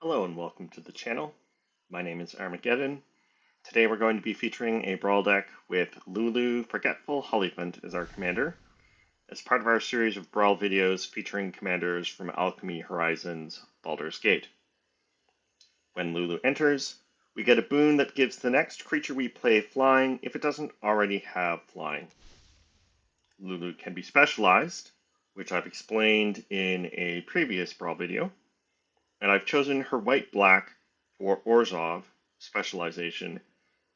Hello and welcome to the channel. My name is Armageddon. Today we're going to be featuring a Brawl deck with Lulu, Forgetful Hollyphant as our commander, as part of our series of Brawl videos featuring commanders from Alchemy Horizons Baldur's Gate. When Lulu enters, we get a boon that gives the next creature we play flying if it doesn't already have flying. Lulu can be specialized, which I've explained in a previous Brawl video, and I've chosen her white-black for Orzhov specialization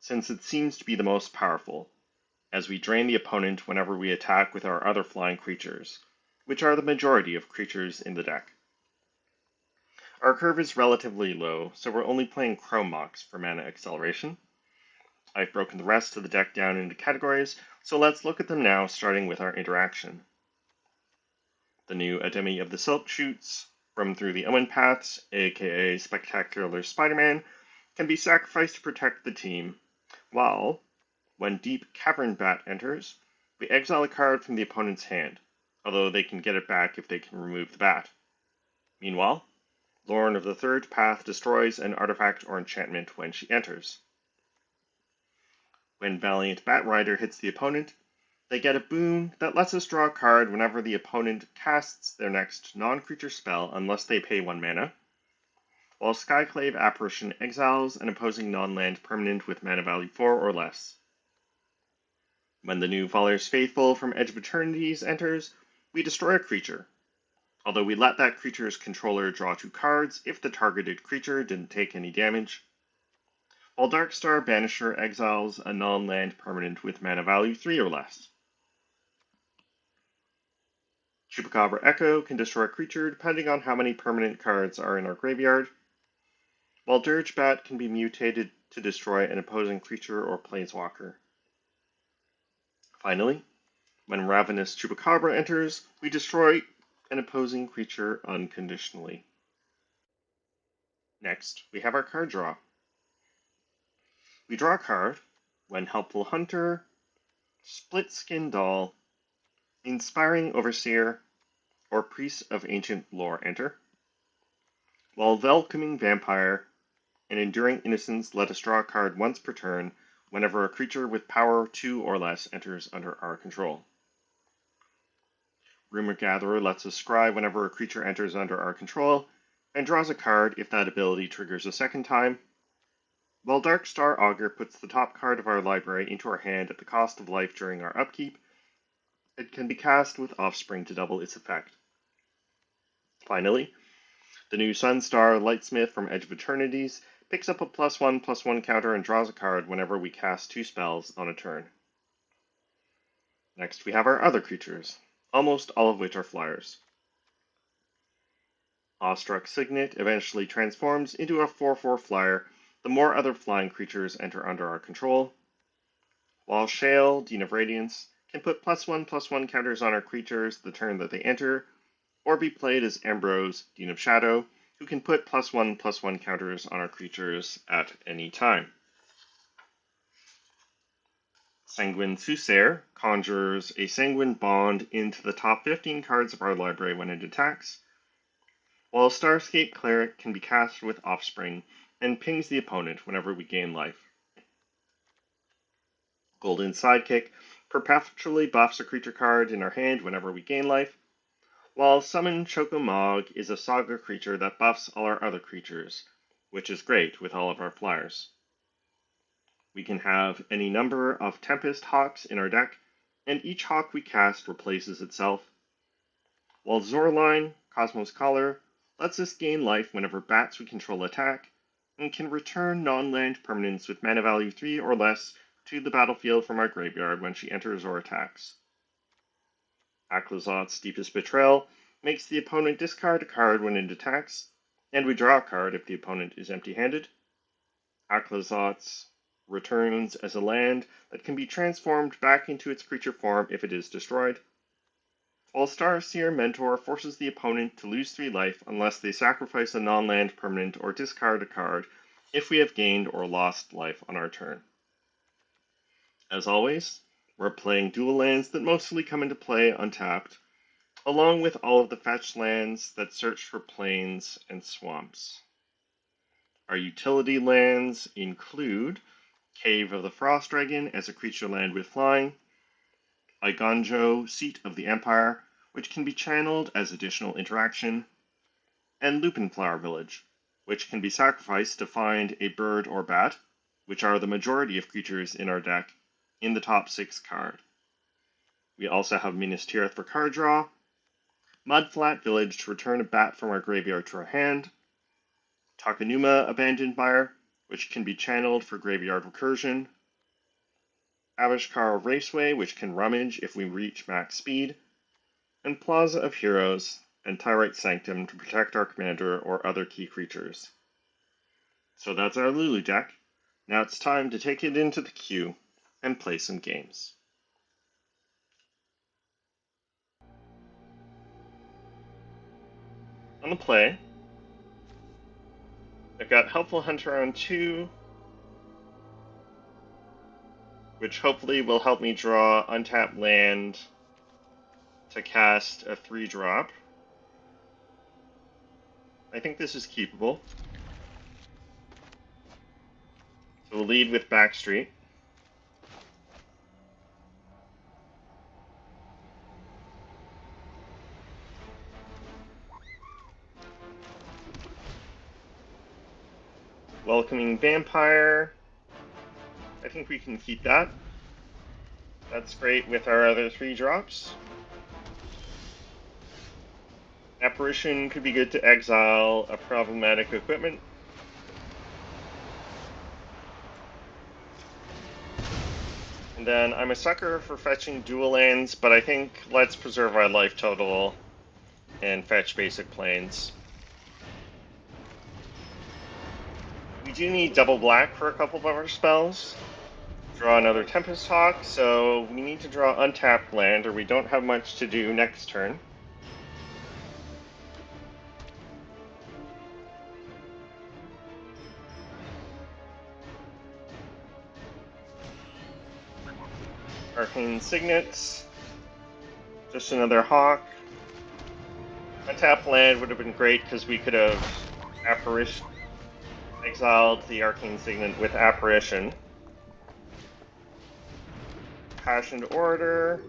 since it seems to be the most powerful, as we drain the opponent whenever we attack with our other flying creatures, which are the majority of creatures in the deck. Our curve is relatively low, so we're only playing Chrome Mox for mana acceleration. I've broken the rest of the deck down into categories, so let's look at them now, starting with our interaction. The new Ademi of the Silk Shoots from Through the Omen Paths, aka Spectacular Spider-Man, can be sacrificed to protect the team, while, when Deep Cavern Bat enters, we exile a card from the opponent's hand, although they can get it back if they can remove the bat. Meanwhile, Lorn of the Third Path destroys an artifact or enchantment when she enters. When Valiant Batrider hits the opponent, they get a boon that lets us draw a card whenever the opponent casts their next non-creature spell unless they pay 1 mana, while Skyclave Apparition exiles an opposing non-land permanent with mana value 4 or less. When the new Valor's Faithful from Edge of Eternities enters, we destroy a creature, although we let that creature's controller draw 2 cards if the targeted creature didn't take any damage, while Darkstar Banisher exiles a non-land permanent with mana value 3 or less. Chupacabra Echo can destroy a creature depending on how many permanent cards are in our graveyard, while Dirge Bat can be mutated to destroy an opposing creature or planeswalker. Finally, when Ravenous Chupacabra enters, we destroy an opposing creature unconditionally. Next, we have our card draw. We draw a card when Helpful Hunter, Split Skin Doll, Inspiring Overseer, or Priest of Ancient Lore enter, while Welcoming Vampire and Enduring Innocence let us draw a card once per turn whenever a creature with power 2 or less enters under our control. Rumor Gatherer lets us scry whenever a creature enters under our control, and draws a card if that ability triggers a second time, while Darkstar Augur puts the top card of our library into our hand at the cost of life during our upkeep. It can be cast with Offspring to double its effect. Finally, the new Sunstar Lightsmith from Edge of Eternities picks up a +1/+1 counter and draws a card whenever we cast 2 spells on a turn. Next, we have our other creatures, almost all of which are flyers. Awestruck Signet eventually transforms into a 4/4 flyer the more other flying creatures enter under our control, while Shale, Dean of Radiance, can put +1/+1 counters on our creatures the turn that they enter, or be played as Ambrose, Dean of Shadow, who can put +1/+1 counters on our creatures at any time. Sanguine Soothsayer conjures a Sanguine Bond into the top 15 cards of our library when it attacks, while Starscape Cleric can be cast with Offspring and pings the opponent whenever we gain life. Golden Sidekick perpetually buffs a creature card in our hand whenever we gain life, while Summon Chokomog is a Saga creature that buffs all our other creatures, which is great with all of our flyers. We can have any number of Tempest Hawks in our deck, and each Hawk we cast replaces itself, while Zorline, Cosmos Collar, lets us gain life whenever bats we control attack, and can return non-land permanents with mana value 3 or less to the battlefield from our graveyard when she enters or attacks. Aklazot's Deepest Betrayal makes the opponent discard a card when it attacks, and we draw a card if the opponent is empty-handed. Aklazot's returns as a land that can be transformed back into its creature form if it is destroyed, while Starseer Mentor forces the opponent to lose 3 life unless they sacrifice a non-land permanent or discard a card if we have gained or lost life on our turn. As always, we're playing dual lands that mostly come into play untapped, along with all of the fetch lands that search for plains and swamps. Our utility lands include Cave of the Frost Dragon as a creature land with flying, Igonjo, Seat of the Empire, which can be channeled as additional interaction, and Lupin Flower Village, which can be sacrificed to find a bird or bat, which are the majority of creatures in our deck, in the top 6 card. We also have Minas Tirith for card draw, Mudflat Village to return a bat from our graveyard to our hand, Takanuma Abandoned Mire, which can be channeled for graveyard recursion, Avishkar Raceway, which can rummage if we reach max speed, and Plaza of Heroes and Tyrite Sanctum to protect our commander or other key creatures. So that's our Lulu deck. Now it's time to take it into the queue and play some games. On the play, I've got Helpful Hunter on 2, which hopefully will help me draw untapped land to cast a 3-drop. I think this is keepable. So we'll lead with Backstreet. Welcoming Vampire. I think we can keep that. That's great with our other 3-drops. Apparition could be good to exile a problematic equipment. And then I'm a sucker for fetching dual lands, but I think let's preserve our life total and fetch basic planes. We do need double black for a couple of our spells. Draw another Tempest Hawk, so we need to draw untapped land or we don't have much to do next turn. Arcane Signet. Just another Hawk. Untapped land would have been great because we could have exiled the Arcane Signet with Apparition. Passioned Orator.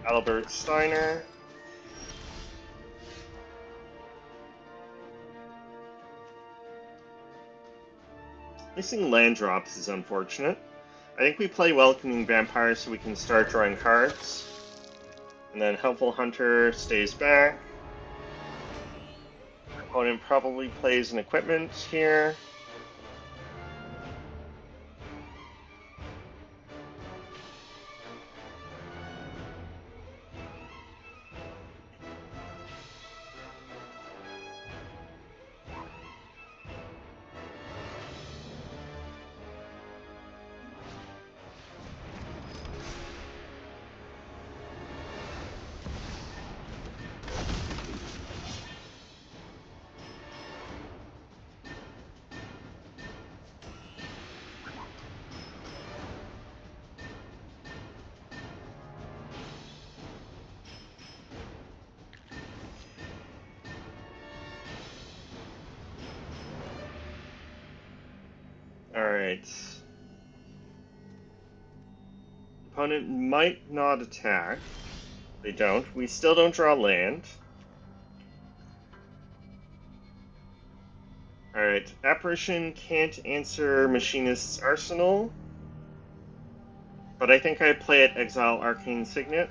Albert Steiner. Missing land drops is unfortunate. I think we play Welcoming Vampire so we can start drawing cards. And then Helpful Hunter stays back. Opponent probably plays an equipment here. Alright. Opponent might not attack. They don't. We still don't draw land. Alright, Apparition can't answer Machinist's Arsenal. But I think I play it Exile Arcane Signet.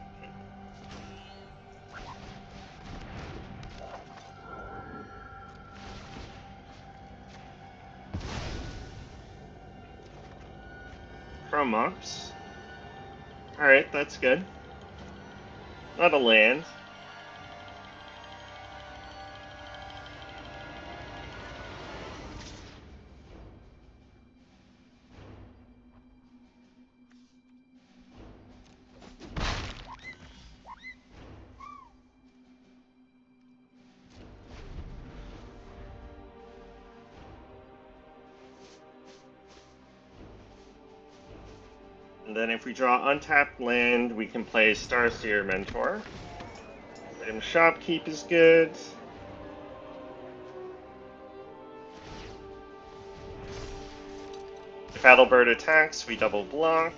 Chrome Mops. Alright, that's good. Not a land. And then if we draw untapped land, we can play Starseer Mentor. Item Shopkeep is good. If Adalbert attacks, we double block.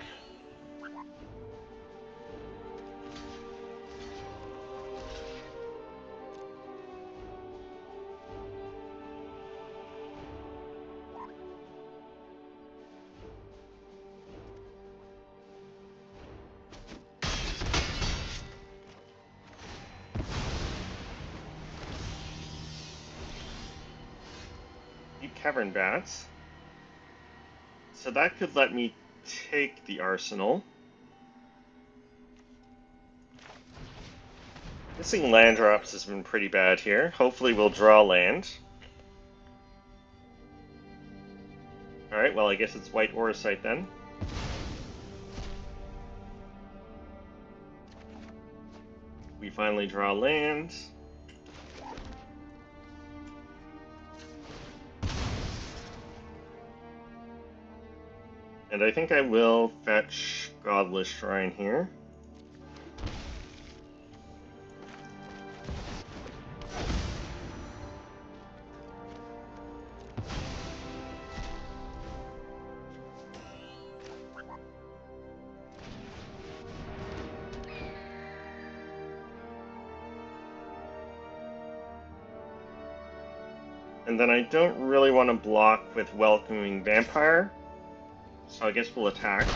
Deep Cavern Bats. So that could let me take the arsenal. Missing land drops has been pretty bad here. Hopefully we'll draw land. Alright, well I guess it's white Orosite then. We finally draw land. And I think I will fetch Godless Shrine here. And then I don't really want to block with Welcoming Vampire, so I guess we'll attack.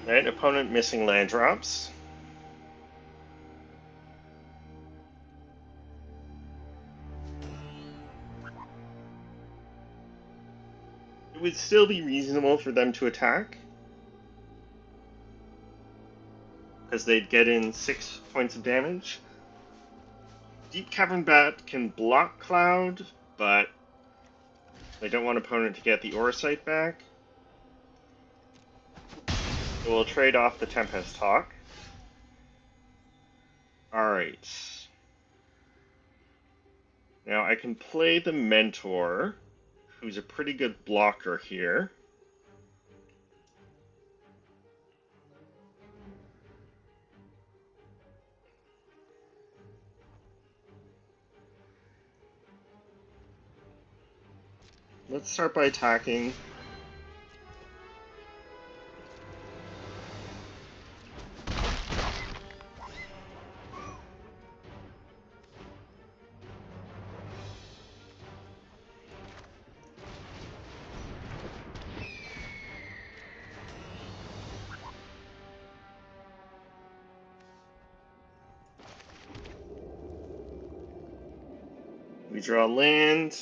Right, opponent missing land drops. It would still be reasonable for them to attack, because they'd get in 6 points of damage. Deep Cavern Bat can block Cloud, but I don't want opponent to get the Orosite back. So we'll trade off the Tempest Hawk. Alright. Now I can play the Mentor, who's a pretty good blocker here. Let's start by attacking. We draw land,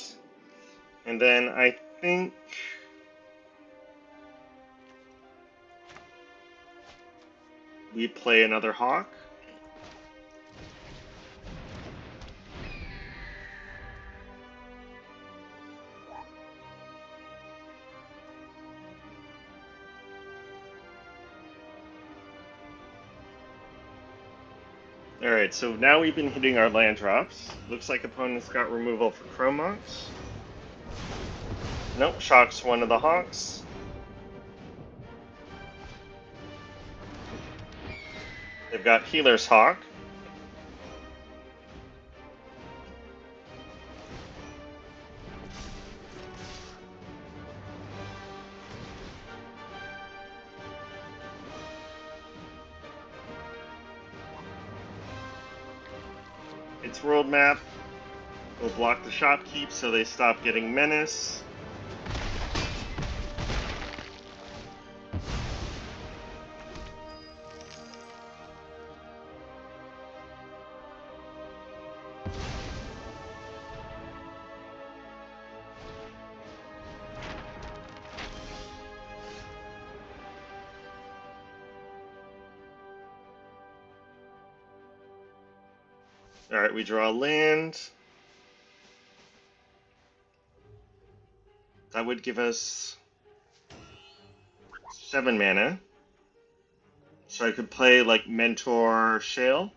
and then I think we play another Hawk. Alright, so now we've been hitting our land drops. Looks like opponents got removal for Chrome Mox. Nope, shocks one of the Hawks. They've got Healer's Hawk. Its world map will block the shopkeep so they stop getting Menace. Alright, we draw land. That would give us 7 mana. So I could play like Mentor Shale.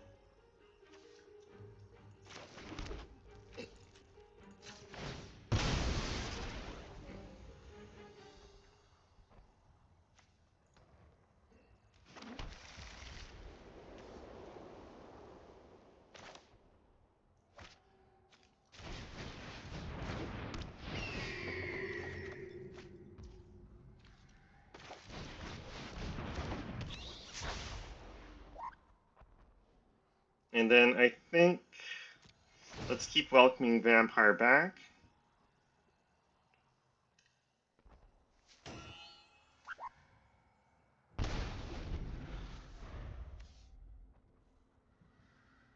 And then I think let's keep welcoming Vampire back.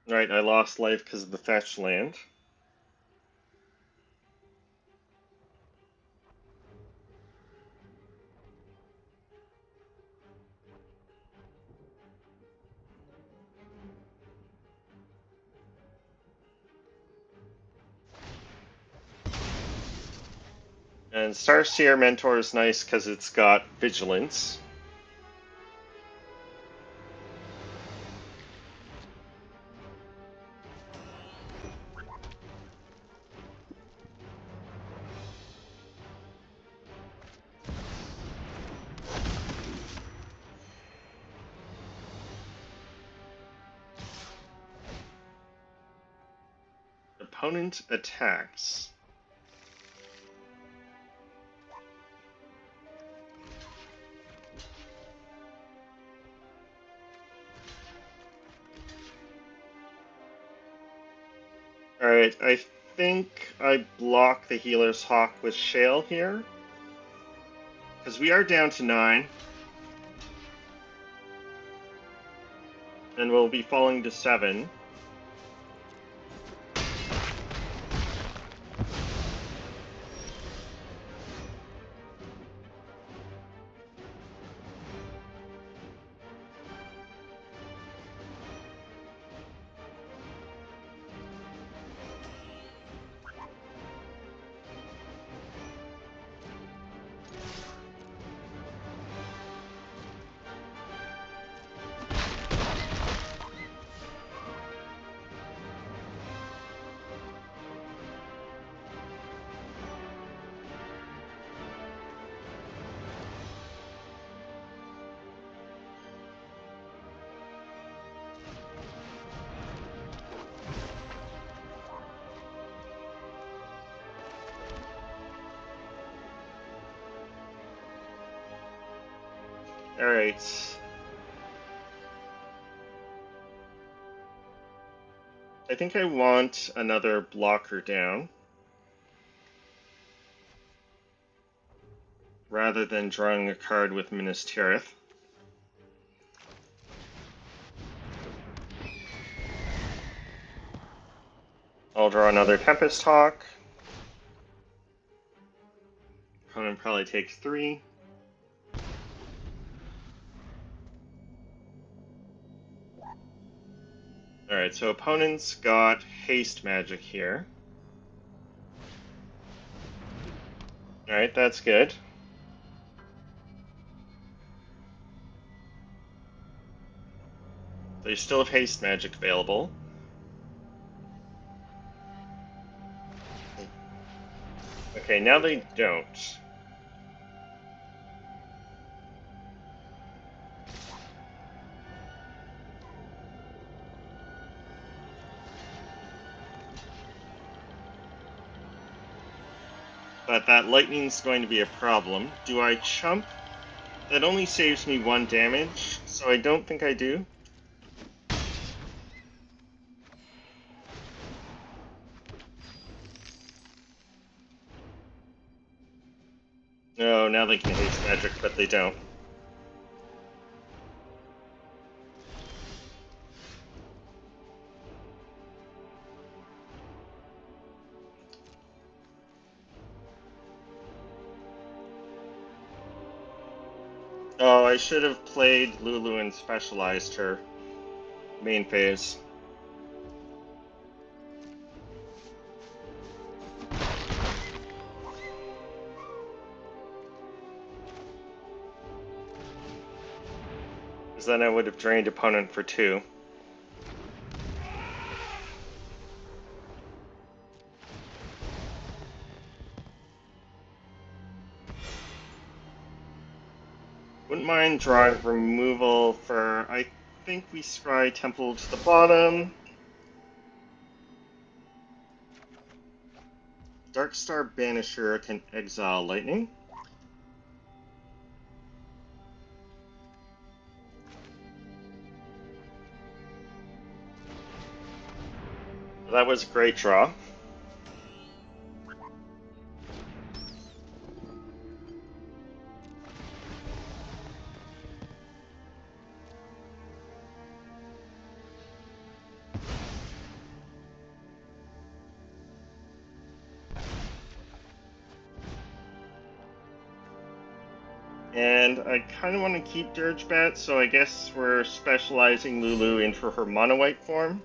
Right, I lost life because of the fetch land. And Starseer Mentor is nice because it's got Vigilance. Opponent attacks. Alright, I think I block the Healer's Hawk with Shale here. Because we are down to 9. And we'll be falling to 7. Alright. I think I want another blocker down. Rather than drawing a card with Minas Tirith. I'll draw another Tempest Hawk. Opponent probably takes 3. Alright, so opponent's got haste magic here. Alright, that's good. They still have haste magic available. Okay, now they don't. But that lightning's going to be a problem. Do I chump? That only saves me 1 damage, so I don't think I do. No, now they can haste magic, but they don't. Oh, I should have played Lulu and specialized her main phase. Because then I would have drained opponent for 2. Wouldn't mind drawing removal for, I think we scry Temple to the bottom. Darkstar Banisher can exile Lightning. That was a great draw. And I kind of want to keep Dirge Bat, so I guess we're specializing Lulu into her Mono White form.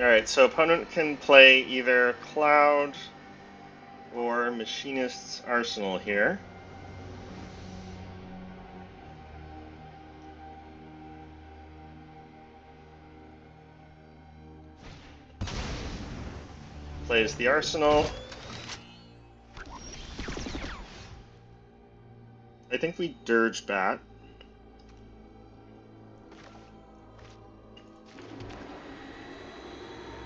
Alright, so opponent can play either Cloud or Machinist's Arsenal here. Plays the Arsenal. I think we Dirge Bat.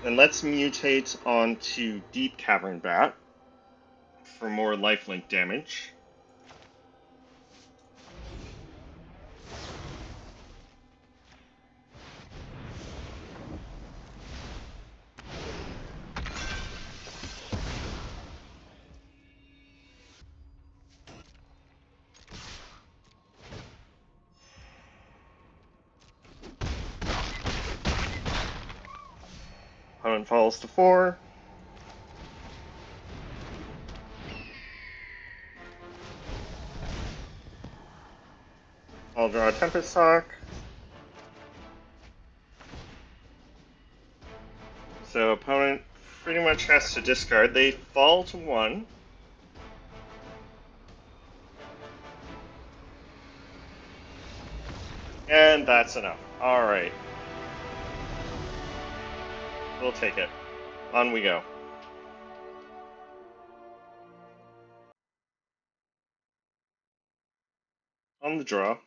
And let's mutate onto Deep Cavern Bat for more lifelink damage. Opponent falls to 4. I'll draw a Tempest Hawk. So opponent pretty much has to discard. They fall to 1. And that's enough. Alright. We'll take it. On we go. On the draw,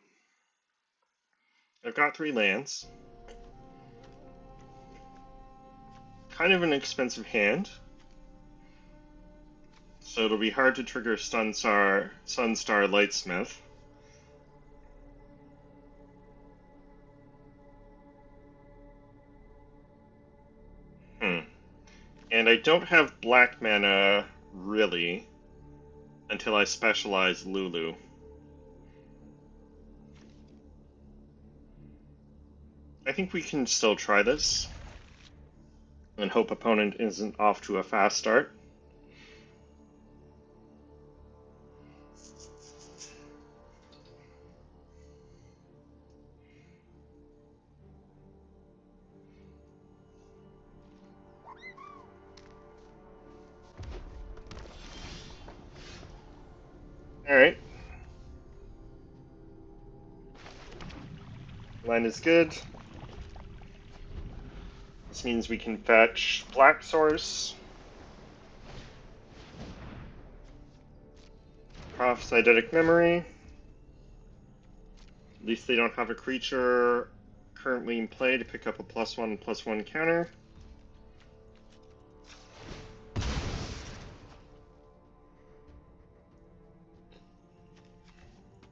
I've got 3 lands. Kind of an expensive hand. So it'll be hard to trigger Sunstar Lightsmith. And I don't have black mana, really, until I specialize Lulu. I think we can still try this, and hope opponent isn't off to a fast start. Alright. Line is good. This means we can fetch Black Source, Proph's Eidetic Memory. At least they don't have a creature currently in play to pick up a +1/+1 counter.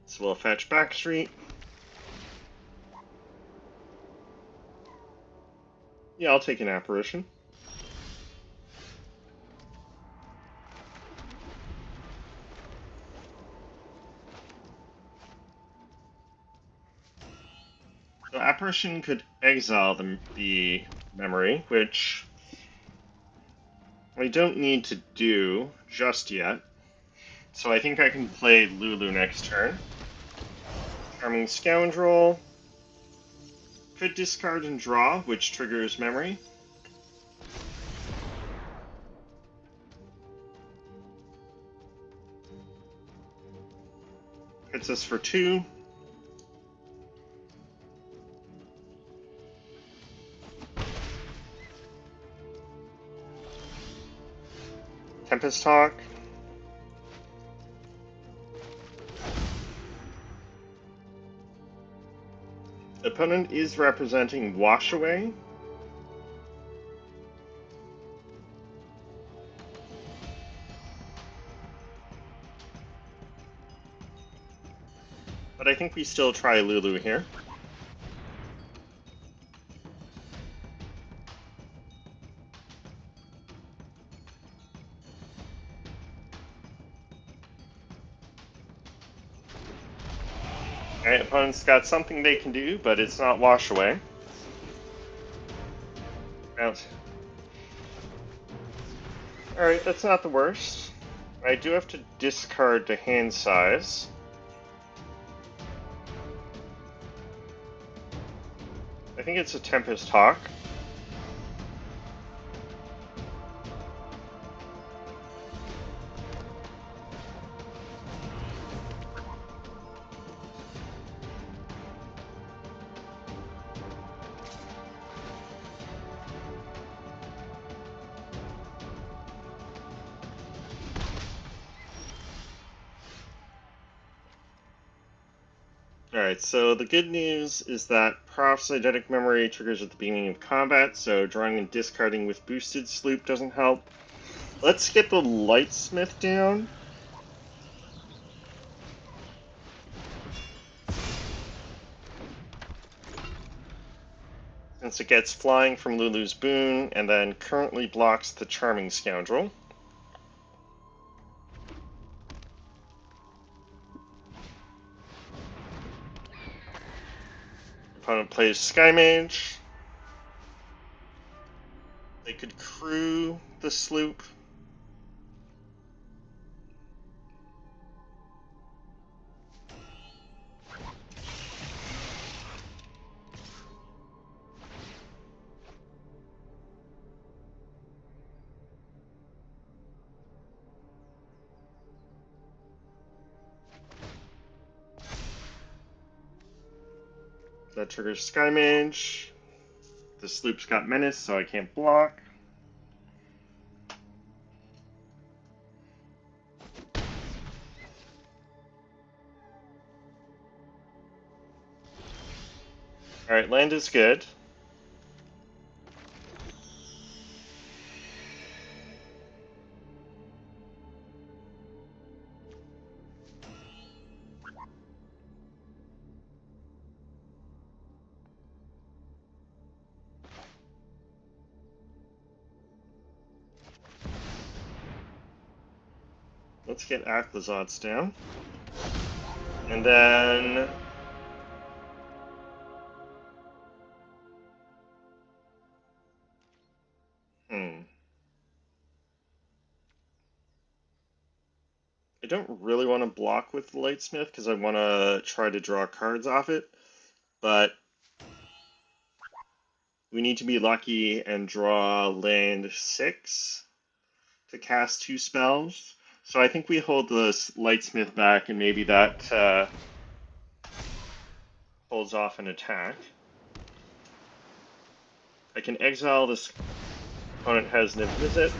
So we'll fetch Backstreet. Yeah, I'll take an Apparition. So Apparition could exile the memory, which I don't need to do just yet. So I think I can play Lulu next turn. Charming Scoundrel. Could discard and draw, which triggers memory. Hits us for 2. Tempest Hawk. Opponent is representing Wash Away, but I think we still try Lulu here. Alright, opponent's got something they can do, but it's not wash away. Out. Alright, that's not the worst. I do have to discard the hand size. I think it's a Tempest Hawk. Alright, so the good news is that Prof's eidetic memory triggers at the beginning of combat, so drawing and discarding with boosted sloop doesn't help. Let's get the Lightsmith down. Since it gets flying from Lulu's Boon, and then currently blocks the Charming Scoundrel. Opponent plays Sky Mage. They could crew the sloop. That triggers Sky Mage. The sloop's got Menace, so I can't block. Alright, land is good. Let's get Aquazots down. And then... I don't really want to block with the Lightsmith because I want to try to draw cards off it, but we need to be lucky and draw land 6 to cast 2 spells. So I think we hold the Lightsmith back and maybe that holds off an attack. I can exile this opponent has Nymph Visit.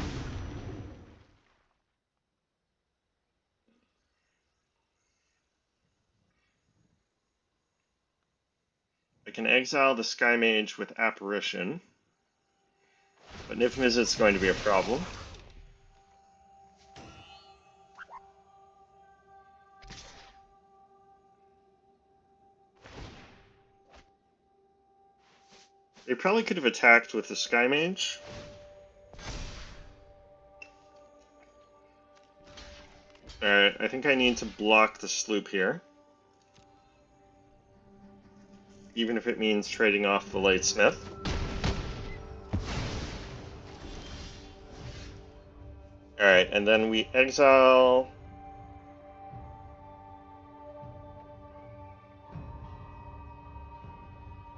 I can exile the Sky Mage with Apparition, but Nymph Visit's going to be a problem. They probably could have attacked with the Sky Mage. Alright, I think I need to block the sloop here. Even if it means trading off the Lightsmith. Alright, and then we exile...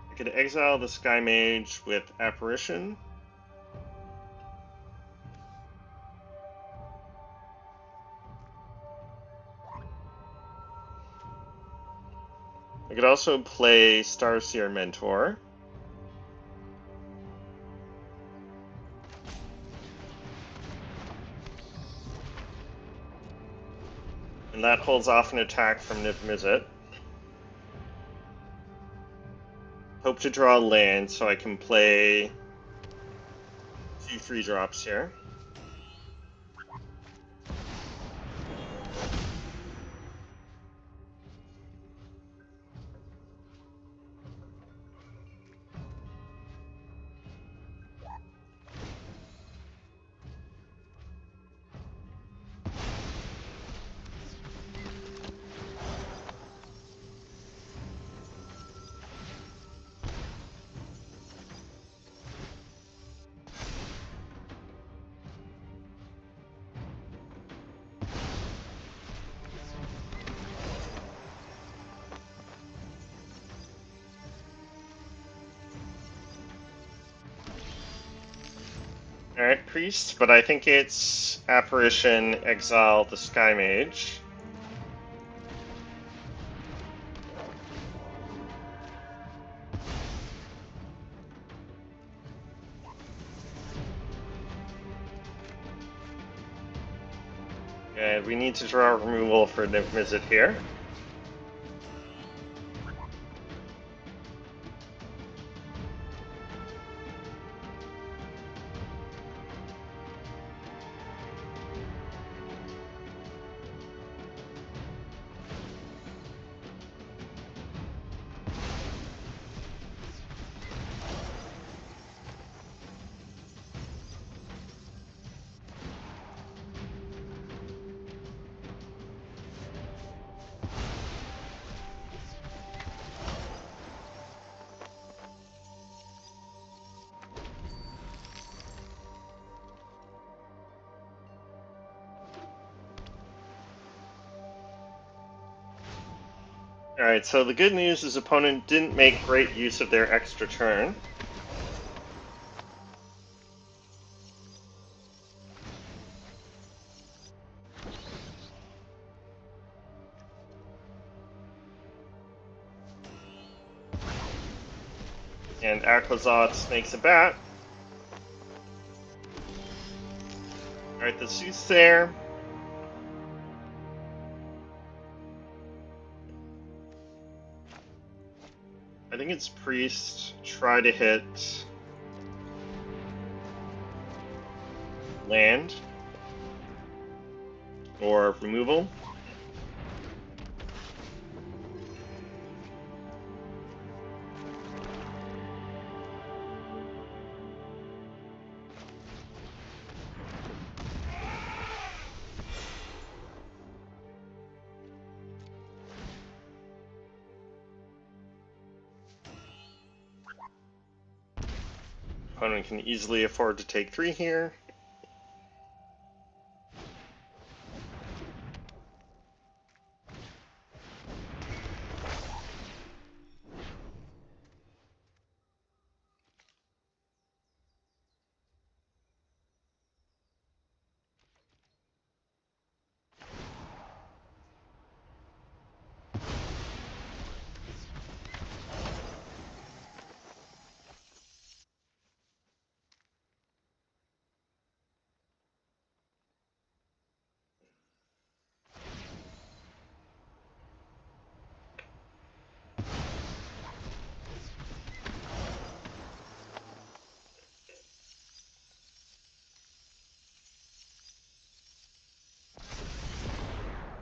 I could exile the Sky Mage with Apparition. I could also play Starseer Mentor. And that holds off an attack from Nymph Mizzet. Hope to draw land so I can play 2 3-drops here. priest, but I think it's Apparition, Exile, the Sky Mage. And we need to draw removal for Nymph Mizzet here. Alright, so the good news is opponent didn't make great use of their extra turn. And Aquazotz makes a bat. Alright, the Soothsayer. I think it's Priest. Try to hit land or removal. Opponent can easily afford to take 3 here.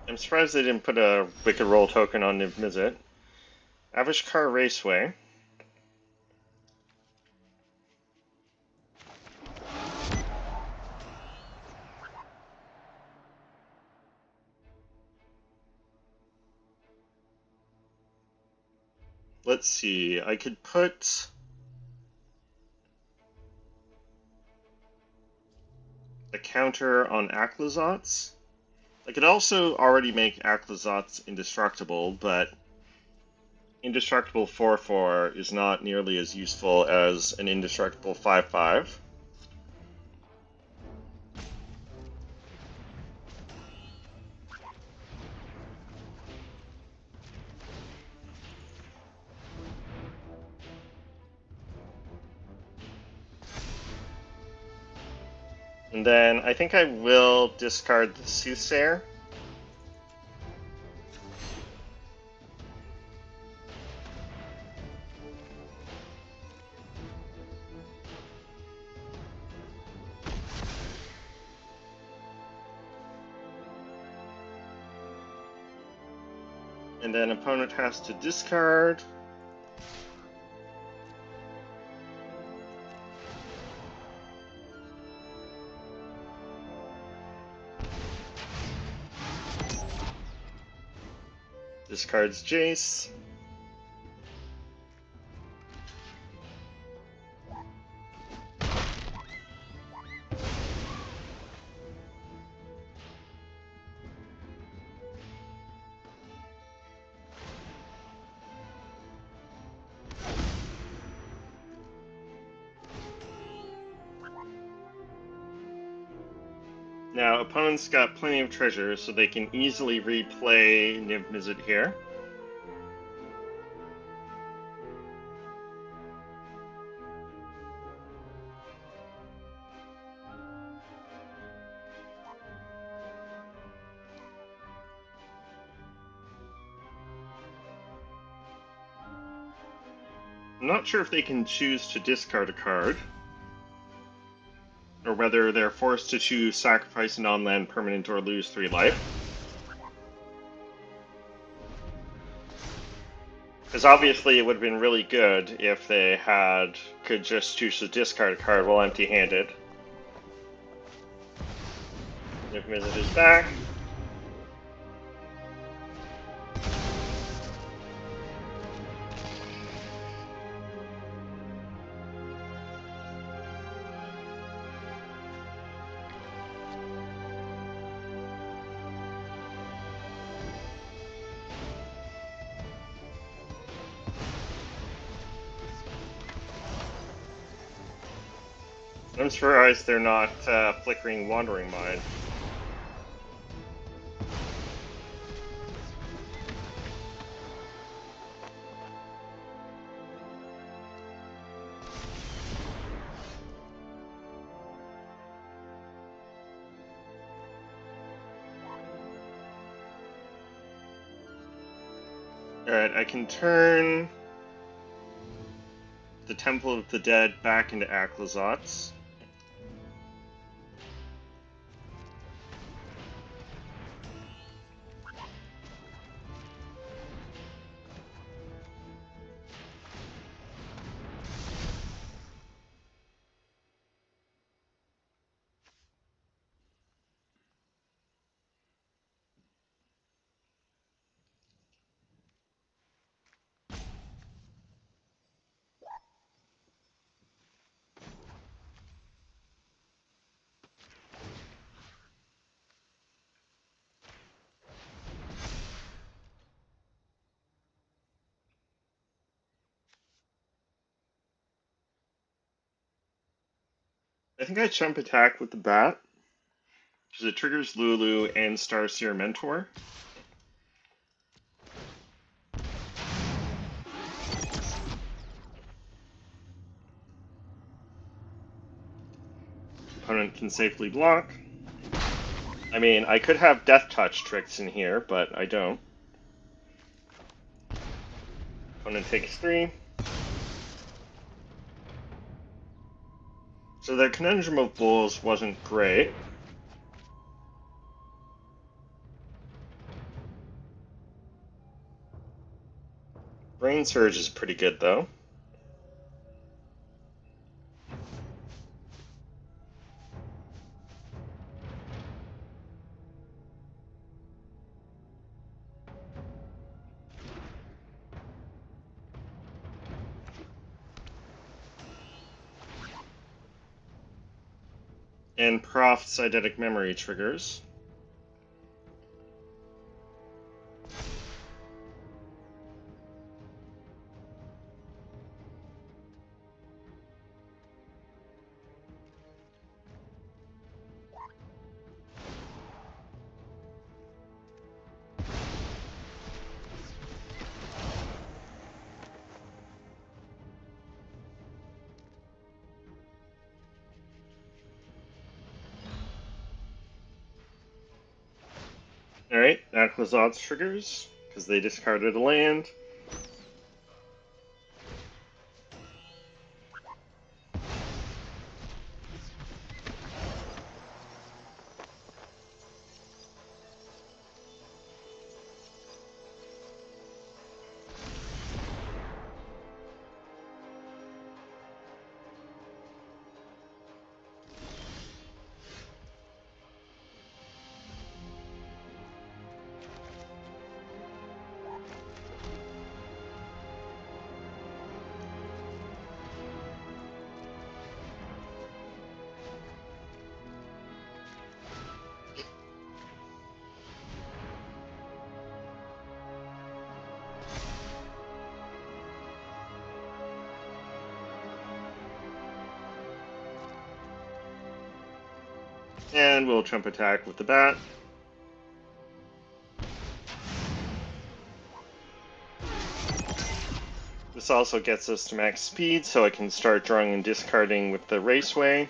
I'm surprised they didn't put a Wicked Roll token on Nymph Mizzet. Avishkar Raceway. Let's see, I could put a counter on Aquazotz. I could also already make Aquazotz indestructible, but indestructible 4/4 is not nearly as useful as an indestructible 5/5. And then I think I will discard the Soothsayer. And then opponent has to discard. Discards Jace. Now, opponents got plenty of treasure, so they can easily replay Niv Mizzet here. I'm not sure if they can choose to discard a card, or whether they're forced to choose sacrifice a non-land permanent or lose 3 life. Because obviously it would have been really good if they could just choose to discard a card while empty-handed. Niv Mizzet is back. I'm surprised they're not flickering Wandering Mind. Alright, I can turn the Temple of the Dead back into Aclazotz. I think I chump attack with the bat, because it triggers Lulu and Starseer Mentor. Opponent can safely block. I mean, I could have Death Touch tricks in here, but I don't. Opponent takes 3. So their Conundrum of Bulls wasn't great. Brain Surge is pretty good, though. And Proft's Eidetic Memory triggers. Alright, Aclazotz triggers, because they discarded a land. And we'll trump attack with the bat. This also gets us to max speed, so I can start drawing and discarding with the Raceway.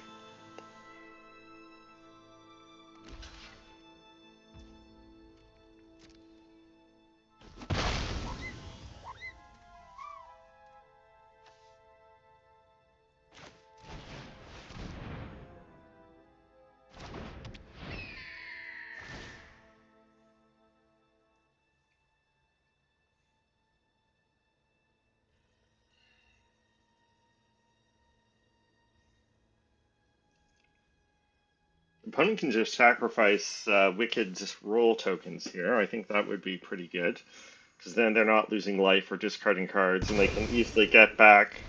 Opponent can just sacrifice Wicked's roll tokens here. I think that would be pretty good, because then they're not losing life or discarding cards, and they can easily get back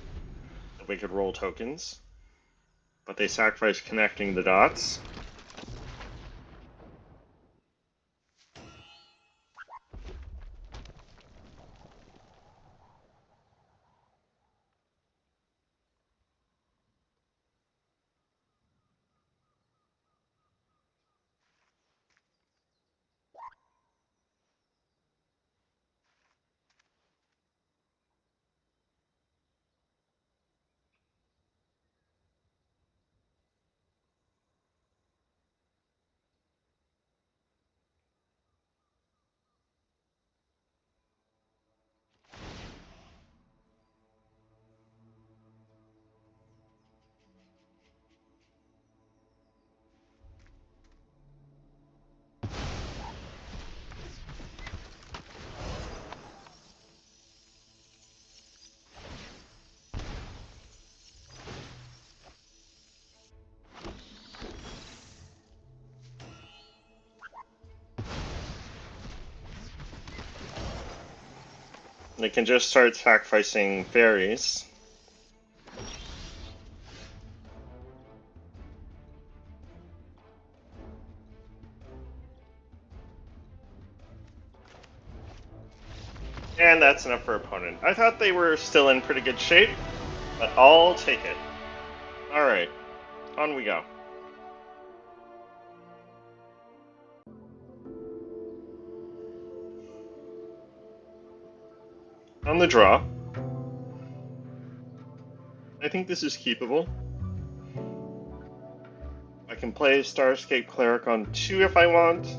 the Wicked roll tokens. But they sacrifice connecting the dots. They can just start sacrificing fairies. And that's enough for opponent. I thought they were still in pretty good shape, but I'll take it. Alright, on we go. On the draw, I think this is keepable. I can play Starscape Cleric on 2 if I want.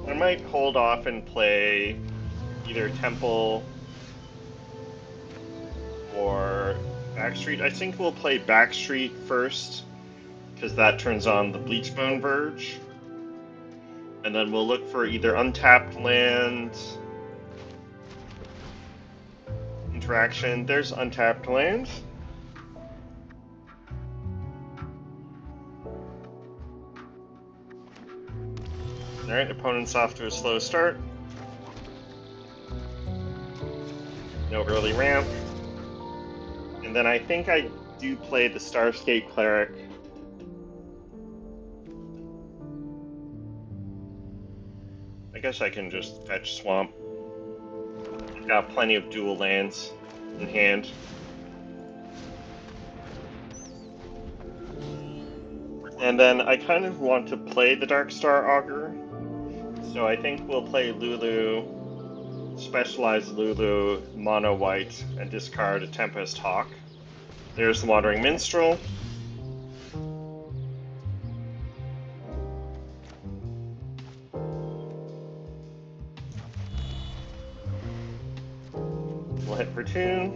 I might hold off and play either Temple or Backstreet. I think we'll play Backstreet first, because that turns on the Bleachbone Verge. And then we'll look for either untapped land interaction. There's untapped land. Alright, opponent's off to a slow start. No early ramp. And then I think I do play the Starscape Cleric. I guess I can just fetch Swamp. I've got plenty of dual lands in hand. And then I kind of want to play the Darkstar Augur, so I think we'll play Lulu, specialize Lulu, mono white, and discard a Tempest Hawk. There's the Wandering Minstrel. We'll hit for 2.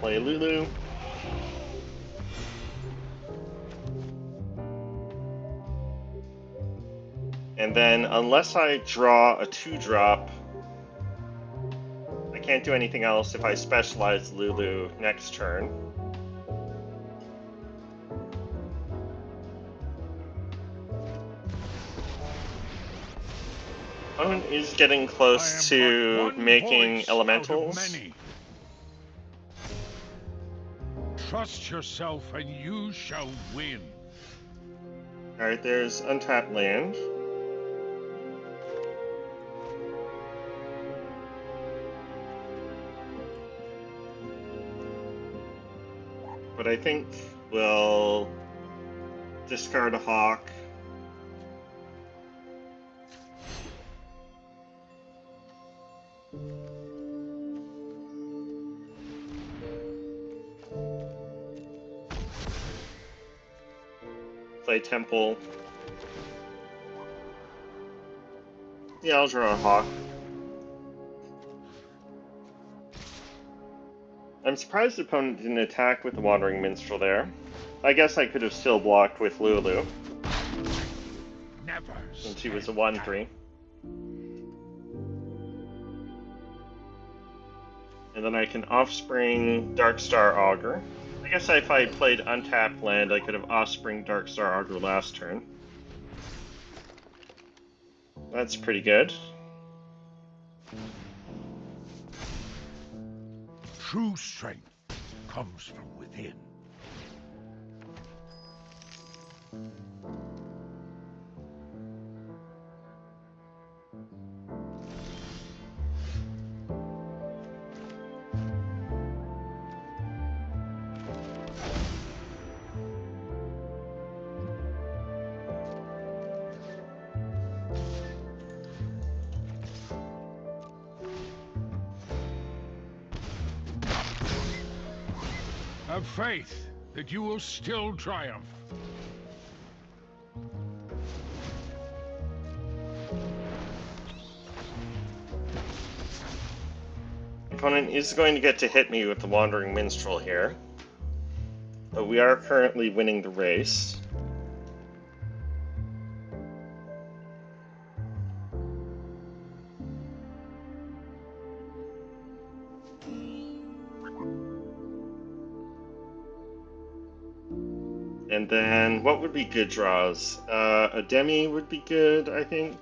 Play Lulu. And then, unless I draw a 2-drop, I can't do anything else if I specialize Lulu next turn. Opponent is getting close to making elementals. Trust yourself and you shall win. Alright, there's untapped land. but I think we'll discard a hawk. Play temple. Yeah, I'll draw a hawk. I'm surprised the opponent didn't attack with the Wandering Minstrel there. I guess I could have still blocked with Lulu. Never. Since she was a 1/3. And then I can Offspring Darkstar Augur. I guess if I played untapped land, I could have Offspring Darkstar Augur last turn. That's pretty good. True strength comes from within. Have faith that you will still triumph. Opponent is going to get to hit me with the Wandering Minstrel here. But we are currently winning the race. And then, what would be good draws? A Demi would be good, I think.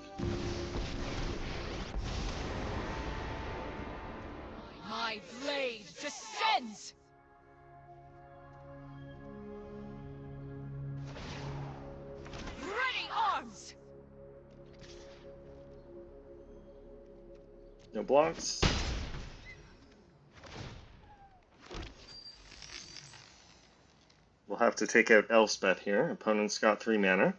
My blade descends! Ready arms! No blocks. We'll have to take out Elspeth here. Opponent's got 3 mana.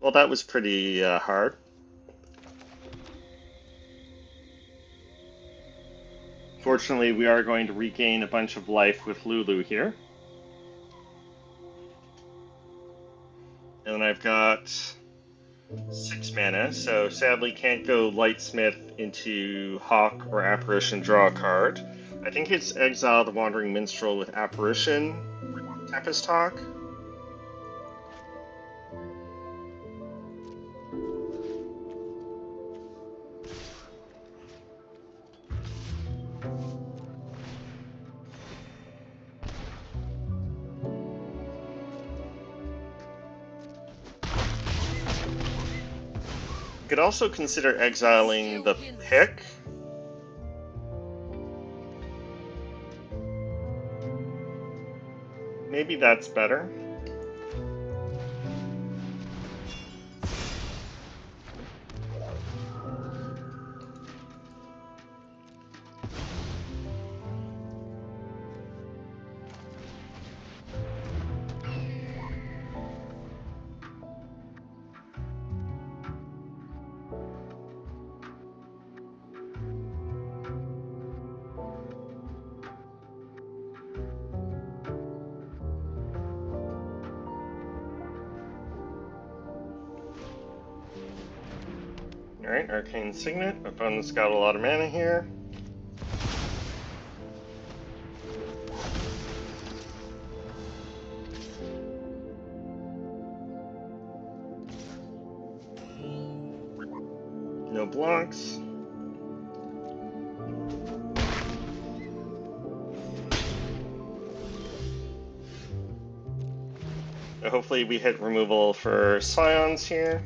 Well, that was pretty hard. Fortunately, we are going to regain a bunch of life with Lulu here. And then I've got 6 mana, so sadly can't go Lightsmith into Hawk or Apparition, draw a card. I think it's exile the Wandering Minstrel with Apparition, Tempest Hawk. You could also consider exiling the pick. Maybe that's better. Alright, Arcane Signet. Opponent's got a lot of mana here. No blocks. Hopefully we hit removal for Scions here.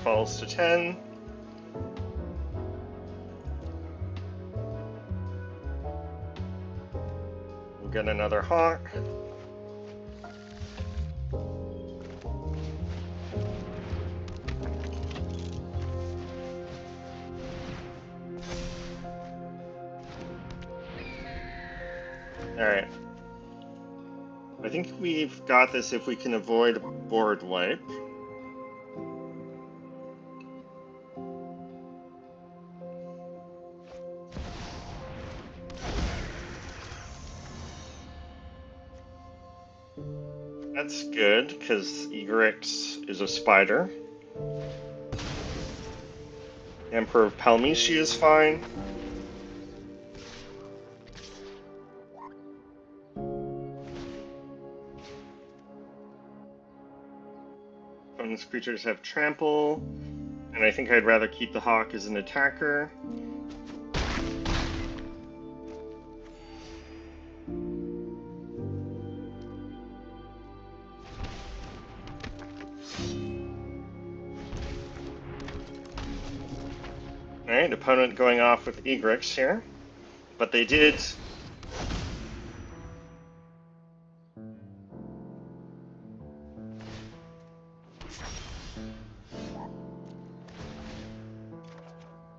falls to 10. We'll get another hawk. Alright. I think we've got this if we can avoid a board wipe. That's good, because Egrix is a spider. Emperor of Palmishi is fine. Opponent's creatures have trample, and I think I'd rather keep the hawk as an attacker. Alright, opponent going off with Egrix here. But they did...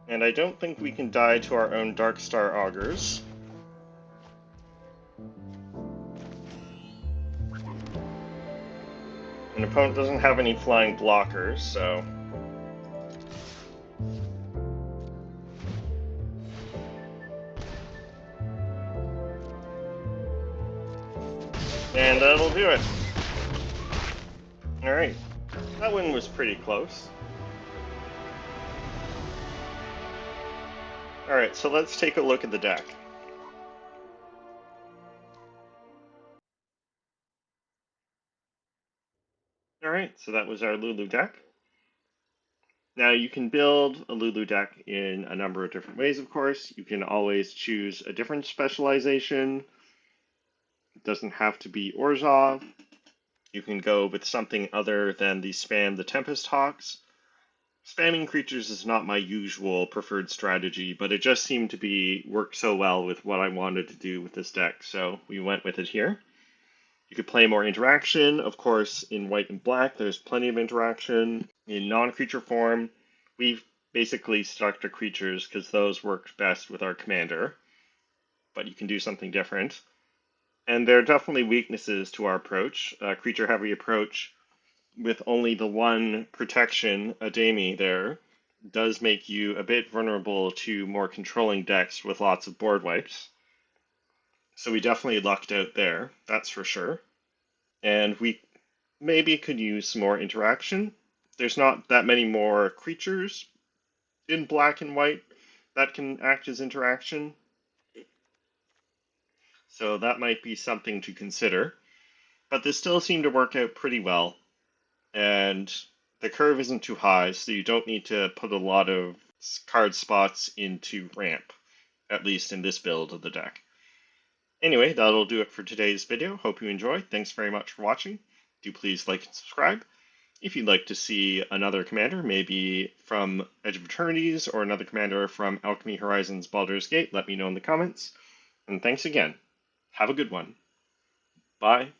And I don't think we can die to our own Darkstar Augurs. An opponent doesn't have any flying blockers, so... And that'll do it. Alright, that win was pretty close. Alright, so let's take a look at the deck. Alright, so that was our Lulu deck. Now you can build a Lulu deck in a number of different ways, of course. You can always choose a different specialization. It doesn't have to be Orzhov. You can go with something other than the spam the Tempest Hawks. Spamming creatures is not my usual preferred strategy, but it just seemed to work so well with what I wanted to do with this deck, so we went with it here. You could play more interaction. Of course, in white and black, there's plenty of interaction. In non-creature form, we've basically stuck to creatures because those work best with our commander, but you can do something different. And there are definitely weaknesses to our approach. Creature-heavy approach with only the one protection, Ademi, there, does make you a bit vulnerable to more controlling decks with lots of board wipes. So we definitely lucked out there, that's for sure. And we maybe could use some more interaction. There's not that many more creatures in black and white that can act as interaction. So that might be something to consider. But this still seemed to work out pretty well. And the curve isn't too high, so you don't need to put a lot of card spots into ramp, at least in this build of the deck. Anyway, that'll do it for today's video. Hope you enjoyed. Thanks very much for watching. Do please like and subscribe. If you'd like to see another commander, maybe from Edge of Eternities or another commander from Alchemy Horizons Baldur's Gate, let me know in the comments. And thanks again. Have a good one. Bye.